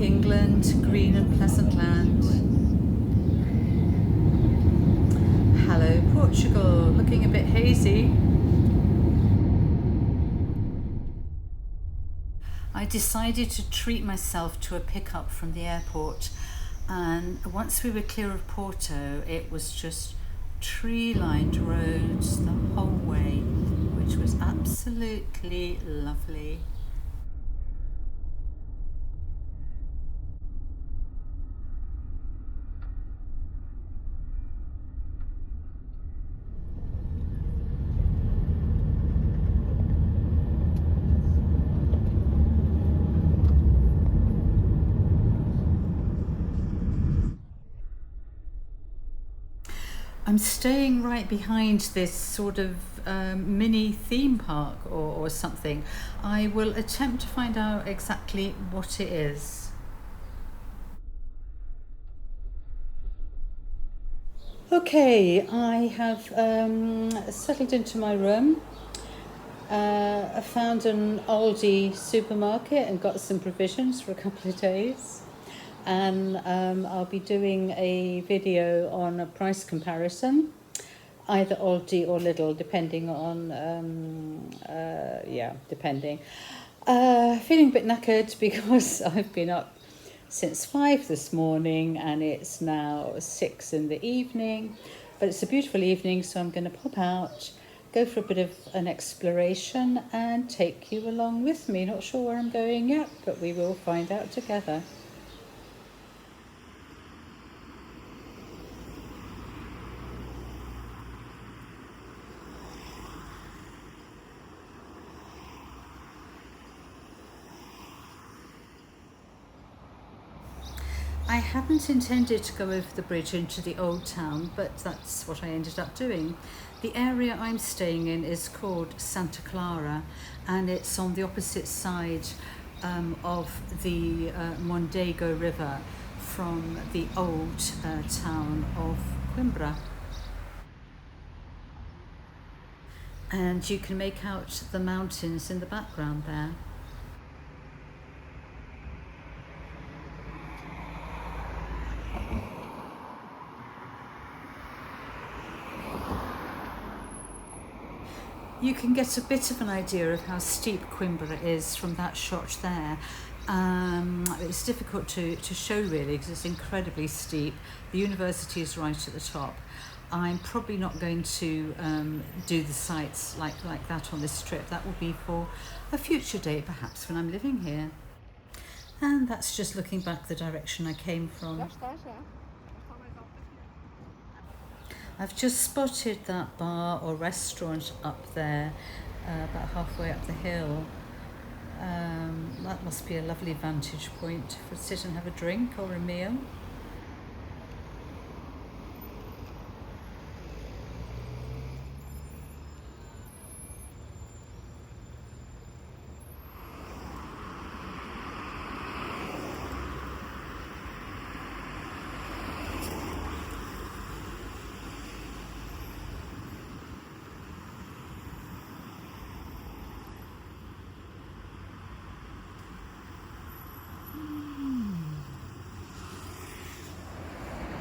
England, green and pleasant land. Hello, Portugal, looking a bit hazy. I decided to treat myself to a pickup from the airport, and once we were clear of Porto, it was just tree-lined roads the whole way, which was absolutely lovely. I'm staying right behind this sort of mini theme park or something. I will attempt to find out exactly what it is. Okay, I have settled into my room. I found an Aldi supermarket and got some provisions for a couple of days. And I'll be doing a video on a price comparison, either Aldi or Lidl, depending on, depending. Feeling a bit knackered because I've been up since 5 this morning and it's now 6 in the evening. But it's a beautiful evening, so I'm going to pop out, go for a bit of an exploration and take you along with me. Not sure where I'm going yet, but we will find out together. I hadn't intended to go over the bridge into the old town, but that's what I ended up doing. The area I'm staying in is called Santa Clara, and it's on the opposite side of the Mondego River from the old town of Coimbra. And you can make out the mountains in the background there. You can get a bit of an idea of how steep Coimbra is from that shot there. It's difficult to show really because it's incredibly steep. The university is right at the top. I'm probably not going to do the sights like that on this trip. That will be for a future date perhaps when I'm living here. And that's just looking back the direction I came from. I've just spotted that bar or restaurant up there, about halfway up the hill. That must be a lovely vantage point to sit and have a drink or a meal.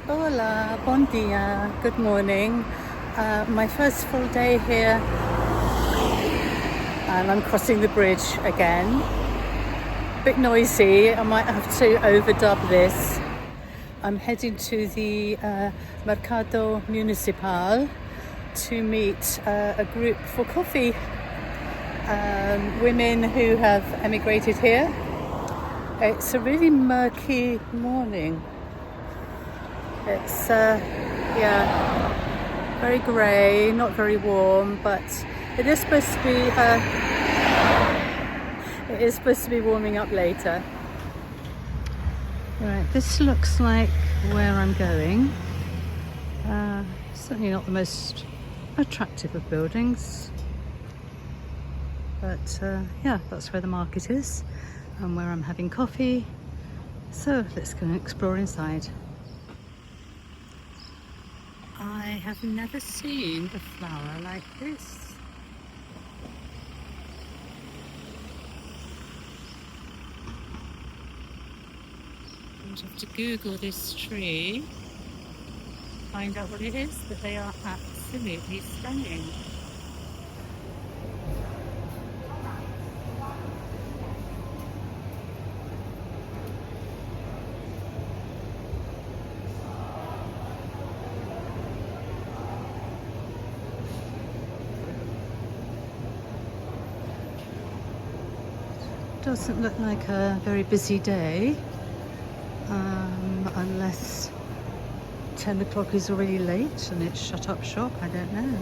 Hola, bon dia, good morning. My first full day here, and I'm crossing the bridge again. A bit noisy, I might have to overdub this. I'm heading to the Mercado Municipal to meet a group for coffee. Women who have emigrated here. It's a really murky morning. It's very grey, not very warm, but it is supposed to be warming up later. Right, this looks like where I'm going. Certainly not the most attractive of buildings, but that's where the market is and where I'm having coffee. So let's go and explore inside. I have never seen a flower like this. I'd have to Google this tree, find out what it is, but they are absolutely stunning. Doesn't look like a very busy day, unless 10 o'clock is already late and it's shut up shop, I don't know.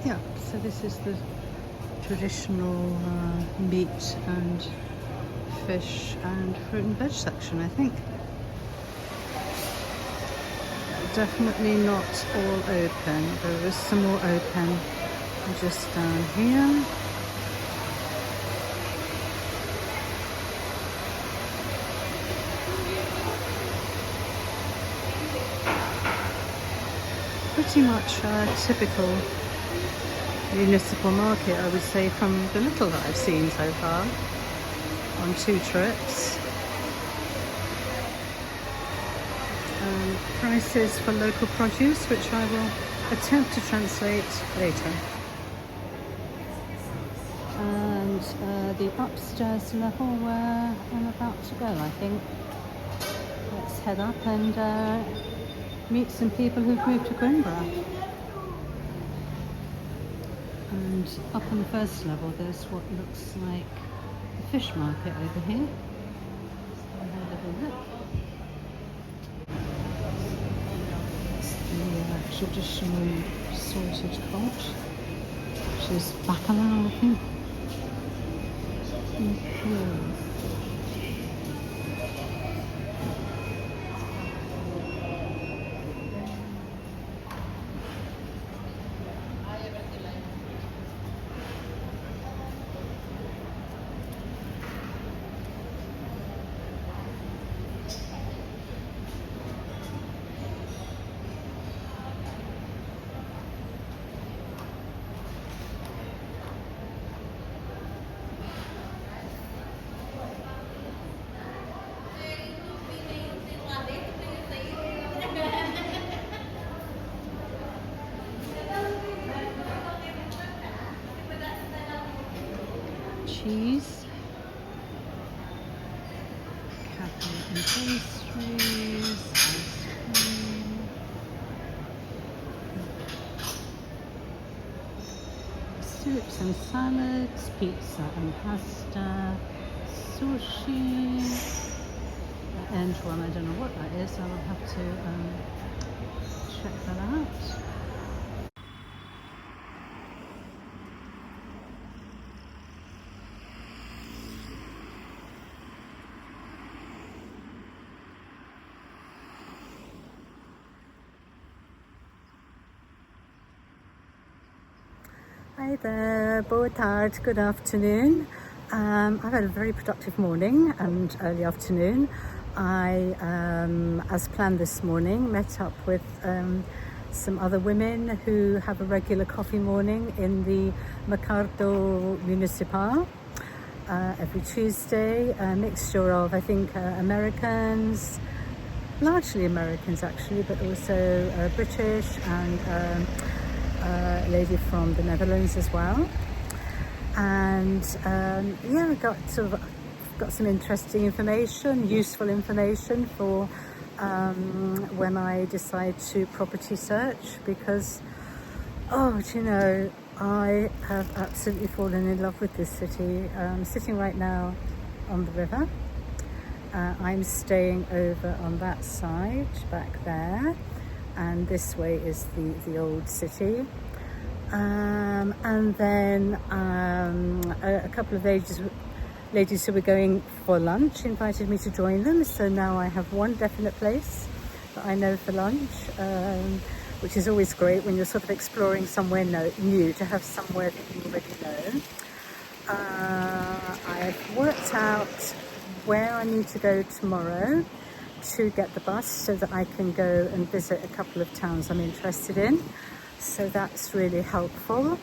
Yeah, so this is the traditional meat and fish and fruit and veg section, I think. Definitely not all open. There is some more open just down here. Pretty much a typical municipal market, I would say, from the little that I've seen so far on 2 trips. Prices for local produce, which I will attempt to translate later. And the upstairs level where I'm about to go, I think. Let's head up and meet some people who've moved to Coimbra. And up on the first level there's what looks like a fish market over here. So have a little look. It's the traditional salted cod, which is bacalao, I think. Cheese, cafe and pastries, ice cream, soups and salads, pizza and pasta, sushi, and one, I don't know what that is, I will have to check that out. Hi there, boa tarde, good afternoon. I've had a very productive morning and early afternoon. I, as planned this morning, met up with some other women who have a regular coffee morning in the Mercado Municipal every Tuesday. A mixture of, I think, Americans, largely Americans actually, but also British and a lady from the Netherlands as well. And yeah, I got some interesting information, useful information for when I decide to property search, because oh, do you know, I have absolutely fallen in love with this city. I'm sitting right now on the river. I'm staying over on that side back there, and this way is the old city. And then a couple of ladies who were going for lunch invited me to join them. So now I have one definite place that I know for lunch, which is always great when you're sort of exploring somewhere new, to have somewhere that you already know. I've worked out where I need to go tomorrow to get the bus so that I can go and visit a couple of towns I'm interested in. So that's really helpful.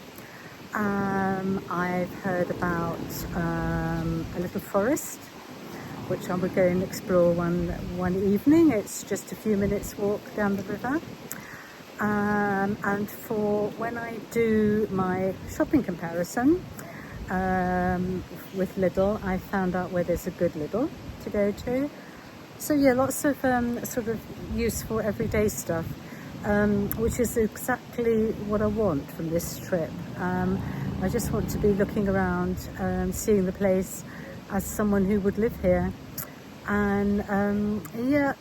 I've heard about a little forest which I would go and explore one evening. It's just a few minutes walk down the river. And for when I do my shopping comparison with Lidl, I found out where there's a good Lidl to go to. So yeah, lots of sort of useful everyday stuff, which is exactly what I want from this trip. I just want to be looking around, seeing the place as someone who would live here. And yeah,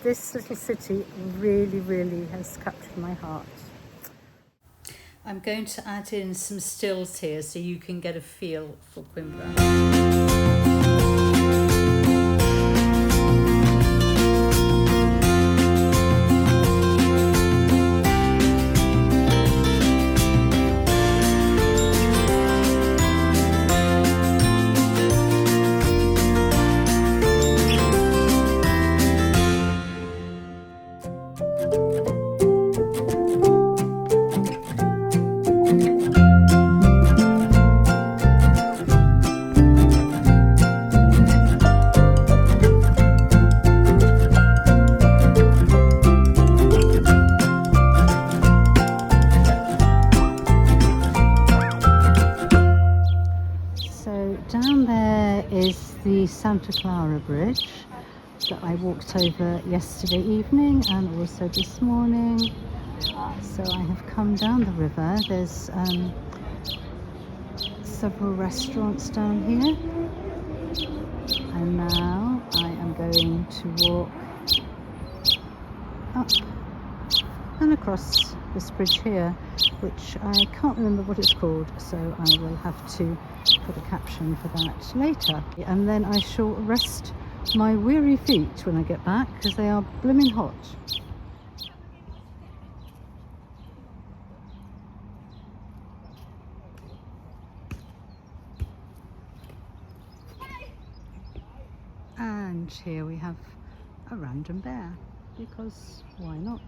this little city really has captured my heart. I'm going to add in some stills here so you can get a feel for Coimbra. Down there is the Santa Clara Bridge that I walked over yesterday evening and also this morning. So I have come down the river. There's several restaurants down here, and now I am going to walk up and across this bridge here, which I can't remember what it's called, so I will have to put a caption for that later. And then I shall rest my weary feet when I get back, because they are blooming hot. And here we have a random bear, because why not?